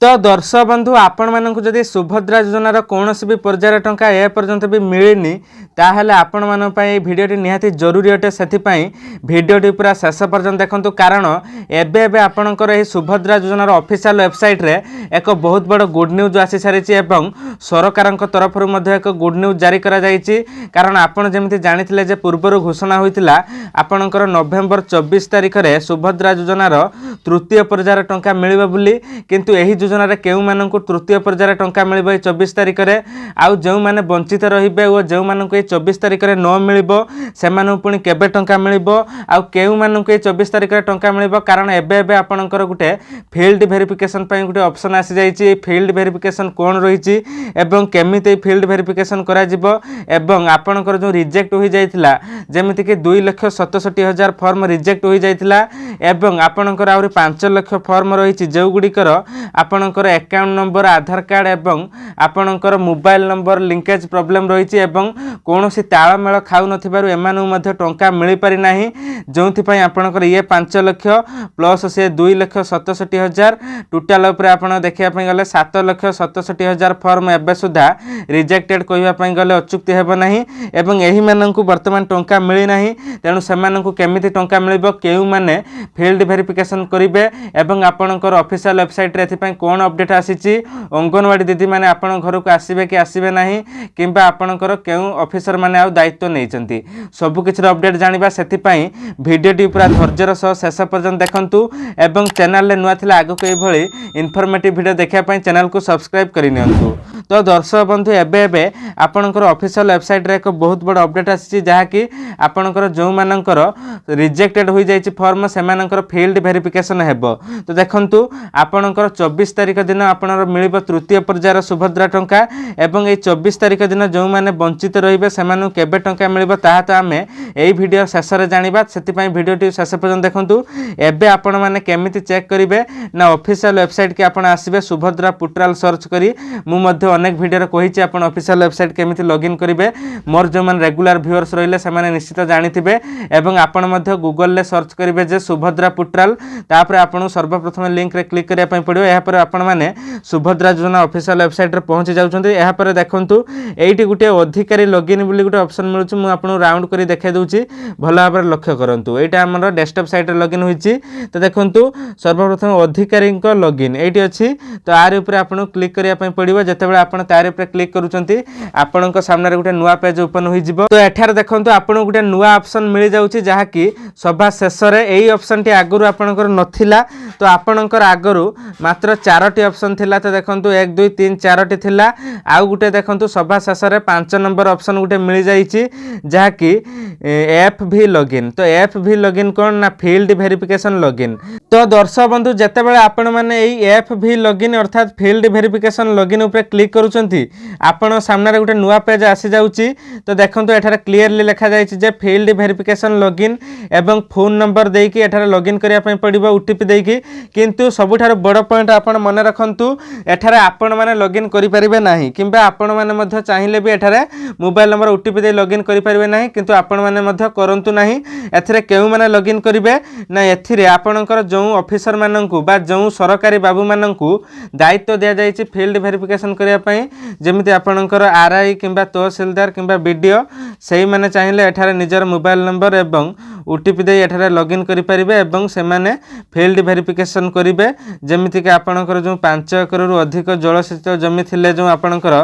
तो दर्शक बंधु आपण मानक जदि सुभद्रा योजनार कौन भी पर्यायर टंका ए पर्यंत भी मिलनी ताहले आपण मान पई भिडियोटी निहाती जरूरी अटे से भिडियोटी पूरा शेष पर्यंत देखंतु कारण एबे एबे आपणकर एही सुभद्रा योजनार ऑफिशियल वेबसाइट रे एक बहुत बड़ गुड न्यूज आसी सारिछि एवं सरकार तरफ एक गुड न्यूज जारी करा जाइछि कारण आपण जेमिति जानिथिले जे पूर्वर घोषणा होइतिला आपणकर नवेम्बर 24 तारिख रे सुभद्रा योजनार तृतीय पर्यायर टंका मिलिबो बुली किंतु एही योजनार केउ माननकु तृतीय पर्यायर टंका मिलिबो 24 तारिख रे आउ जेउ माने वंचित रहिबे ओ जेउ माननकु 24 तारिख रे न मिलिबो सेमानु पुनी केबे टंका मिलिबो आउ केउ माननकु 24 तारिख रे टंका मिलिबो कारण एबे एबे आपणकर गुटे फील्ड वेरिफिकेशन पई गुटे ऑप्शन आसी जाइछि फील्ड वेरिफिकेशन कोन रहिछि एवं केमिति फील्ड वेरिफिकेशन करा जिवो एवं आपणकर जो रिजेक्ट होई जाइतिला जेमिति कि 2,67,000 फॉर्म रिजेक्ट होई जाइतिला एवं आपणकर आउरी 5 लाख फॉर्म रहिछि जेउ गुडिकर आपणकर अकाउंट नंबर आधार कार्ड एवं आपणकर मोबाइल नंबर लिंकेज प्रॉब्लम रहिछि एवं कोनोसी ताळमेळ खाउ नथिबारु एमानु मध्ये टंका मिलि पारि नाही जोंथि पई आपणकर ये 5 लाख प्लस से 2,67,000 टोटल ऊपर आपण देखिया पई गले 7,67,000 फॉर्म एबे सुधा रिजेक्टेड कहिबा पई गले अचुक्ति हेबो नाही एवं एही माननकु वर्तमान टंका मिलि नाही तेनु सेमानकु केमिति टंका मिलिबो केउ माने फील्ड वेरिफिकेशन करिवे एवं आपणकर ऑफिशियल वेबसाइट रे एथि पई कोन अपडेट आसीची अंगनवाड़ी दीदी माने आपण घर को आसीबे कि आसीबे नाही किंबा आपणकर केउ ऑफिसर माने आ दायित्व नैचंती सब किछि अपडेट जानिबा सेथि पई भिडियोटी पूरा धैर्यर सह शेष पर्यंत देखंतु एवं चैनल ले नुआ थिला आगो कई भली इन्फॉर्मेटिव वीडियो देखिया पई चैनल को सब्सक्राइब करि नियंतु। तो दर्शक बंधु एबे एबे आपणकर ऑफिशियल वेबसाइट रे एक बहुत बड़ अपडेट आसी जहा कि आपणकर जो मानकर रिजेक्टेड होई जाइछि फॉर्म से मानकर फील्ड वेरिफिकेशन हेबो। तो देखंतु आपणकर 24 तारिख दिन आपणर मिलिबो तृतीय पर्यायर सुभद्रा टंका एवं ए 24 तारिख दिन जो माने वंचित रहिबे सेमानु केबे टंका मिलिबो ताहा तो आमे एई वीडियो शेष रे जानिबा सेति पई वीडियोटी शेष पर्यंत देखंतु। एबे आपण माने केमिति चेक करिवे ना ऑफिशियल वेबसाइट के आपण आसीबे सुभद्रा पोर्टल सर्च करी मु मध्ये अनेक वीडियो रे कहिछि आपण ऑफिशियल वेबसाइट केमिति लॉगिन करिवे मोर जो मन रेगुलर व्यूअर्स रहिले से माने निश्चित जानिथिबे एवं आपण मध्ये गूगल ले सर्च करिवे जे सुभद्रा पोर्टल तापर आपण सर्वप्रथम लिंक रे क्लिक करिया पई पड़ियो एहा पर आपण माने सुभद्रा योजना ऑफिशियल वेबसाइट रे पहुंची जाउछन्ती। एहा पर देखंतु एइटी गुटे अधिकारी लॉगिन बुली गुटे ऑप्शन मिलुछु मु आपण राउंड करी देखाइ दउछि भला भाबरे लक्ष्य करंतु एटा हमर डेस्कटॉप साइट रे लॉगिन होइछि। तो देखंतु सर्वप्रथम अधिकारी को लॉगिन एइटी अछि तो आर ऊपर आपण क्लिक करिया पई पड़िबो जेतेबेले आपण तार ऊपर क्लिक करूछन्ती आपणक सामने गुटे नुवा पेज ओपन होई जिवो। तो एठार देखंतु आपण गुटे नुवा ऑप्शन मिलि जाउछि जहा कि सभा शेष रे एई ऑप्शन टी आगरु आपणकर नथिला तो आपणकर आगरु मात्र 4टी ऑप्शन थिला। तो देखंतु 1 2 3 4टी थिला आउ गुटे देखंतु सभा शेष रे 5 नंबर ऑप्शन गुटे मिलि जाइछि जहा कि एफवी लॉगिन। तो एफवी लॉगिन कोन ना फील्ड वेरिफिकेशन लॉगिन। तो दर्शक बंधु जेतेबेले आपण माने एई एफवी लॉगिन अर्थात फील्ड वेरिफिकेशन लॉगिन ऊपर क्लिक करूछन्ती आपण सामने रे गुटे नुवा पेज आसी जाउछि। तो देखंतु एठारे क्लियरली लिखा जाइछि जे फील्ड वेरिफिकेशन लॉगिन एवं फोन नंबर देकी एठारे लॉगिन करिया पई पड़िबो ओटीपी देकी किंतु सबुठार बड़ पॉइंट आपण मने रखंतु एठारे आपण माने लॉगिन करि परिबे नाही किंबा आपण माने मध्य चाहिले भी एठारे मोबाइल नंबर ओटीपी दे लॉगिन करि परिबे नाही किंतु आपण माने मध्य करंतु नाही। एथिरे केउ माने लॉगिन करिवे ना एथिरे आपणकर जो ऑफिसर माननकु बा जो सरकारी बाबू माननकु दायित्व दिया जाइछि फील्ड वेरिफिकेशन करिया पई जेमिति आपणकर आरआई किंबा तहसीलदार किंबा बीडीओ सेही माने चाहिले एठारे निजर मोबाइल नंबर एवं ओटीपी दे एठारे लॉगिन करि परिबे एवं से माने फील्ड वेरिफिकेशन करिवे जेमिति कि आपणकर जो 5 एकड़ रु अधिक जलसेचित जमी थिले जो आपणकर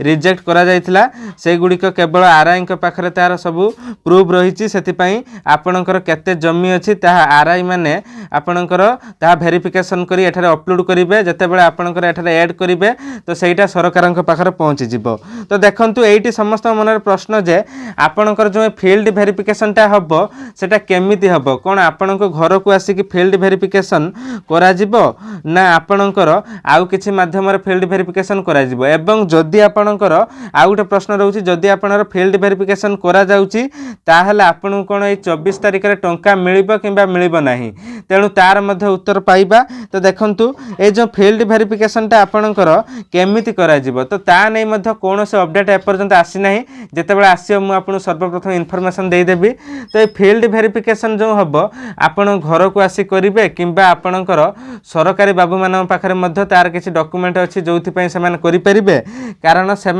रिजेक्ट करा जाइथिला से गुडी को केवल आरआई के पाखरे तार सब प्रूफ रहिछि सेति पई आपणकर केते जमी अछि ताहा आरआई माने आपणकर ताहा वेरिफिकेशन करी एठारे अपलोड करिवे जेतेबेले आपणकर एठारे ऐड करिवे तो सेटा सरकारक पाखरे पहुंची जिवो। तो देखंतु एइटी समस्त मनर प्रश्न जे आपणकर जो फील्ड वेरिफिकेशन ता हबो सेटा केमिति हबो कोन आपणक घर को आसी कि फील्ड वेरिफिकेशन करा जिवो ना आपणकर आउ किछि माध्यम रे फील्ड वेरिफिकेशन करा जिवो एवं जदि आपणकर आउ गोटे प्रश्न रहउछि जदि आपणर फील्ड वेरिफिकेशन करा जाउछि ताहले आपणु कोन ए 24 तारिख रे टंका मिलिबो किंबा मिलिबो नाही तेणु तार मध्य उत्तर पाइबा। तो देखंतु ए जो फील्ड वेरिफिकेशन ता आपणकर केमिति करा जिवो तो ता नै मध्य कोनोसे अपडेट ए पर्यंत आसी नाही जेतेबेले आसीयो मु आपणु सर्वप्रथम इन्फॉर्मेशन देई देबी। तो ए फील्ड वेरिफिकेशन जो हबो आपण घर को आसी करिवे किंबा आपणकर सरकारी बाबू मान पाखरे पाखरे मध्य तार किसी डॉक्यूमेंट अच्छी जो से करें कारण से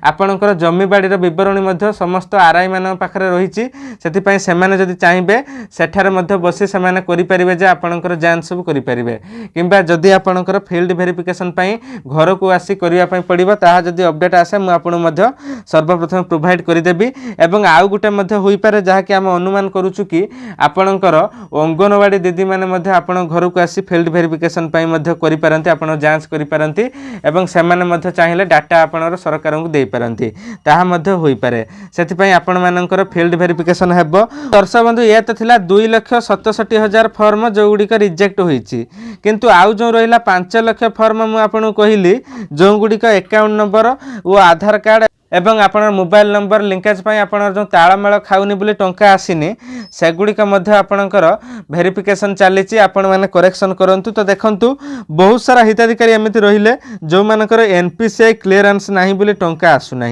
आपणकर जमी बाड़ीर बरणी मध्य समस्त आरआई मान पाखरे रही से जदि चाहिए सेठारे मध्य बसी से करेंगे जे आपणकर जांच सब करेंगे किंबा जदि आपणकर फील्ड वेरिफिकेशन घर को आसी करने पड़ो ताहा जदि अपडेट आसे मुझे सर्वप्रथम प्रोवाइड करदेवी एवं आउ गोटे हो पारे जहाँकि आम अनुमान करुचु कि आपणकर अंगनवाड़ी दीदी मैंने आपण घर को आसी फील्ड वेरिफिकेशन करें आप जांच करें एवं से चाहिए डाटा आपणर सरकार को दे पारती ताहा हो पारे से आपण मानकर फील्ड वेरिफिकेशन हेब। दर्शक बंधु ये तो थिला 2,67,000 फॉर्म जो गुड़िक रिजेक्ट होईची किंतु आउ जो रहा 5 लाख फॉर्म मुझे आपको कहली जो गुड़िक अकाउंट नंबर और आधार कार्ड एवं आपन मोबाइल नंबर लिंकेज पाई आपन जो तालमेल खाऊनी बोली टंका आसीनी सेगुड़िक आपणकर वेरिफिकेशन चली आपण मैंने करेक्शन करंतु। तो देखंतु बहुत सारा हिताधिकारी एमती रहिले जो मानकर एनपीसीआई क्लीयरेंस नहीं बोली टंका आसुना।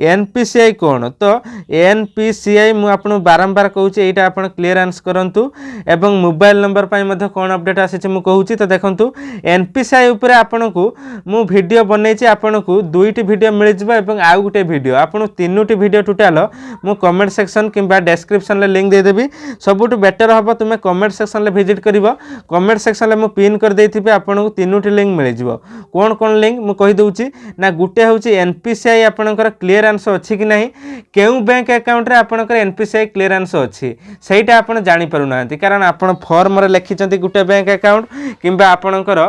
एनपीसीआई कौन तो एनपीसीआई मु आपन बारंबार कहूँ यहाँ आप क्लीयरेंस करंतु एवं मोबाइल नंबर पाई कौन अपडेट आसी मु कहूँ। तो देखंतु एनपीसीआई उपरे आपन को मु वीडियो बनई आपन को 2टी वीडियो मिल जिवो एवं आउ गोटे वीडियो आपन 3टी वीडियो टोटाल मु कमेंट सेक्शन किंबा डिस्क्रिप्शन ले लिंक दे देबी सबुठ बेटर हम तुम कमेंट सेक्शन ले विजिट करिवो कमेंट सेक्शन ले मु पिन कर देथिबे आपन को 3टी लिंक मिल जिवो कोन कोन लिंक मु कहि दउची ना गुटे होची एनपीसीआई आपनकर क्लियरेंस अछि कि नाही केउ बैंक अकाउंट रे आपनकर एनपीसीआई क्लियरेंस अछि सेटा आपन जानि पारु नांती कारण आपन फॉर्म रे लिखिचंती गुटे बैंक अकाउंट किंबा आपनकर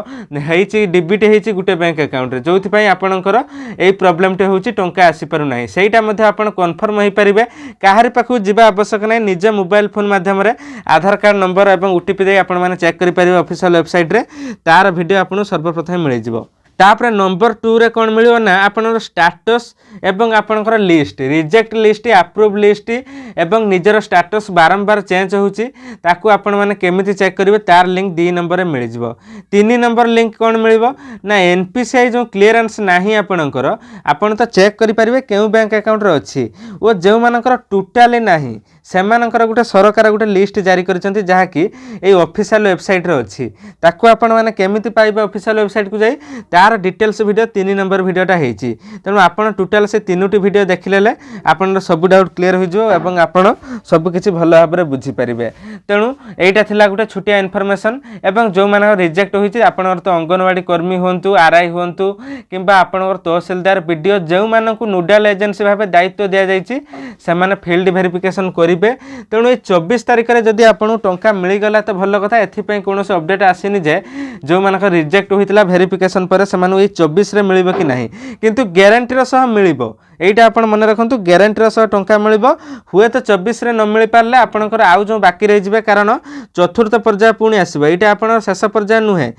हेची डीबीटी हेची गुटे बैंक अकाउंट रे जोथि पई आपनकर एई प्रॉब्लम टे होची टंका आसी पारु नाही सेटा मध्ये आपन कन्फर्म होई परिबे काहारि पाखु जिबा आवश्यक नाही निजे मोबाइल फोन माध्यम रे आधार कार्ड नंबर एवं ओटीपी दे आपन माने चेक करि परिबे ऑफिशियल वेबसाइट रे तार वीडियो आपन सर्वप्रथम मिल जिवो। तापर नंबर 2 रे कौन मिलियो ना आपनर स्टेटस एवं आपनकर list reject list approve list एवं निजर स्टेटस बारंबार चेंज होची ताकू आपण माने केमिति चेक करिवे तार लिंक 2 नंबर रे मिल जिवो। 3 नंबर लिंक कौन मिलिवो ना एनपीसीआई जो क्लियरेंस नाही आपनकर आपण तो चेक करि परिवे केउ बैंक अकाउंट रे अछि ओ जेउ मानकर टोटली नाही सेमानकर गोटे सरकार गोटे लिस्ट जारी करिसंती जहा कि ए ऑफिशियल वेबसाइट रे अछि ताकू आपण माने केमिति पाइबे ऑफिशियल वेबसाइट को जाई तार डिटेल्स वीडियो 3 नंबर वीडियोटा हेची तेणु आपण टोटल से 3टी वीडियो देखिले आपण सब डाउट क्लियर हो जो एवं आपण सब किछि भलो भाबरे बुझी परिबे। तेणु एटा थिला गोटे छोटिया इन्फॉर्मेशन एवं जो माने रिजेक्ट होईची आपण तो अंगनवाड़ी कर्मी होंतु आरआई होंतु किंबा आपण तहसीलदार वीडियो जो मानकु नोडल एजेंसी भाबे दायित्व दिया जाईची से माने फील्ड वेरिफिकेशन करिवे। तेणु ए 24 तारिख रे जदि आपण टंका मिल गला तो भलो कथा एथि पई कोनोसे अपडेट आसीनी जे जो मानक रिजेक्ट होईतला वेरिफिकेशन पर से माने 24 रे मिलिबो कि नाही किंतु ग्यारंटीर सह मिलिबो एटा आपण मन रखंतु ग्यारंटीर सह टंका मिलिबो हुए तो 24 रे न मिल पारले आपनकर आउ जो बाकी रहि जिवे कारण चतुर्थ पर्याय पुणी आसीबो एटा आपण शेष पर्याय नुहे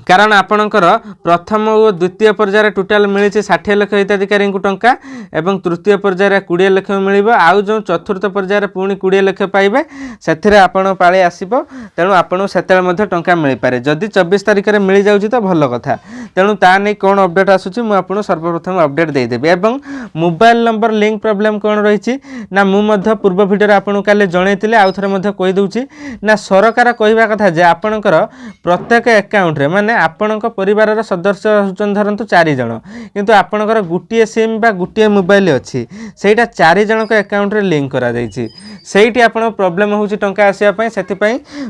कारण आपणकर प्रथम और द्वितीय पर्याय टोटाल मिली 60 लाख हिताधिकारी को टंका एवं तृतीय पर्याय 20 लाख मिल आउ जो चतुर्थ पर्याय पुणी 20 लाख पाइबे से आपण पाले आसब तेणु आपको से टंका मिल पारे जदि 24 तारिख में मिल जाऊँ तो भल कथा तेणु ता नहीं कौन अपडेट आसूँ मुझे सर्वप्रथम अपडेट देदेवी एवं मोबाइल नंबर लिंक प्रॉब्लम कौन रही ना मुझे पूर्व वीडियो आपको काले जनई आउ थे कहीदे ना सरकार कहवा कथा जे आपणकर प्रत्येक अकाउंट रे माने आपणक परिवार सदस्य होचन धरतु 4 जन किंतु आपणकर गोटे सिम बा गोटे मोबाइल अच्छी सेटा 4 जन अकाउंट रे लिंक करा जायछि सेठी आपण प्रॉब्लम होची टंका आसिया पई सेति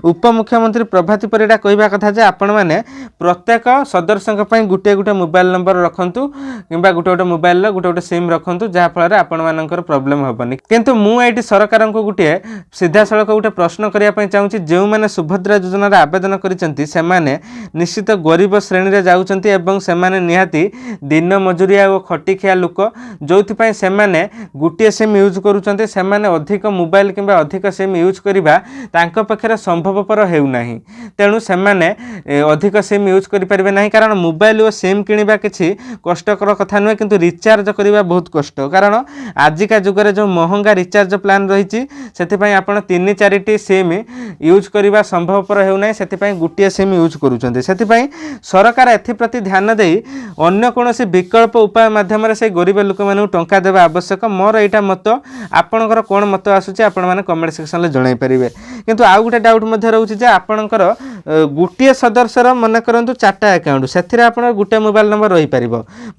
उपमुख्यमंत्री प्रभाती परिडा कहवा कथा जे आपण माने प्रत्येक सदस्यक पई गोटे गोटे मोबाइल नंबर रखंतु किंबा गोटे गोटे मोबाइल गोटे गोटे सिम रखंतु जहा फल आपण मानकर प्रॉब्लम होबनी किंतु मु एठी सरकार को गोटे सीधा सड़क गोटे प्रश्न करिया पई चाहूची जेउ माने सुभद्रा योजना रे आवेदन करिसंती से माने निश्चित गरीब श्रेणी रे जाउचंती एवं से माने निहाती दिन मजुरिया और खटिखिया लोक जोथि पई से माने गोटे सिम यूज करूचंती से माने अधिक मोबाइल किंबा अधिक सिम यूज करिबा तांको पखरे संभवपर हेउ नाही तेणु से माने अधिक सिम यूज करि परिबे नाही कारण मोबाइल और सिम किनिबा किछि कष्टकर कथा नुहे किंतु रिचार्ज करिबा बहुत कष्ट कारण आजिका जुगरे जो महंगा रिचार्ज प्लान रहिछि सेति पई आपण 3-4टी सिम यूज करिबा संभवपर हेउ नाही सेति पई गोटे सिम यूज करूचंती सेति पई सरकार एथि प्रति ध्यान देई अन्य कोनोसी विकल्प उपाय माध्यम रे से गरीब लोक मानु टंका देबा आवश्यक मोर एटा मत आपणकर कोन मत आसुछि आपण माने कमेंट सेक्शन ले जणाई परिबे किंतु आ गोटे डाउट मध्ये रहउछि जे आपणकर गोटे सदस्यर मन करूँ 4टा अकाउंट से आप गोटे मोबाइल नंबर रही पार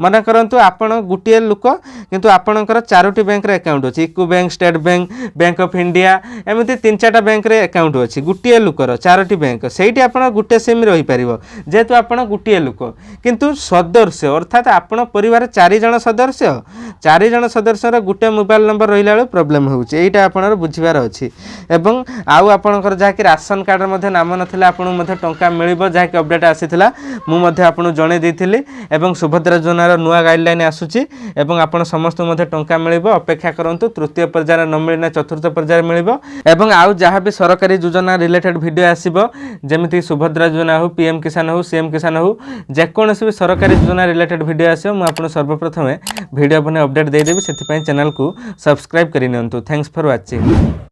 मन करूँ आप गोटे लोक किंतु आपणकर 4टी बैंक अकाउंट अच्छी इको bank state bank bank of India एमती 3-4टा बैंक अकाउंट अच्छी गोटे लोकर 4टी बैंक से गोटे सिम रही पार जेहेतु आप गोटे लोक किंतु सदस्य अर्थात आपण परिवार 4 जन सदस्य गोटे मोबाइल नंबर रहा प्रोब्लेम होटा आप बुझार अच्छी एवं आउ आपणकर जहाँकि राशन कार्ड नाम नाला आपको टंका मिल जहाँकि अपडेट आसाला मुझे आपको जन देती एवं सुभद्रा योजनार नुआ गाइडलाइन आसूची एवं आपण समस्त टंका मिल अपेक्षा करूँ तृतीय पर्यायर न मिलना चतुर्थ पर्यायर मिल एवं आउ जहाँ भी सरकारी योजना रिलेटेड वीडियो आसो जमीती सुभद्रा योजना हो पीएम किसान हो सीएम किसान हो जेकोसी भी सरकारी योजना रिलेटेड वीडियो आसो मुझे सर्वप्रथम वीडियो अपने अपडेट देदेवी से चैनल को सब्सक्राइब करनी थैंक्स फॉर वाचिंग।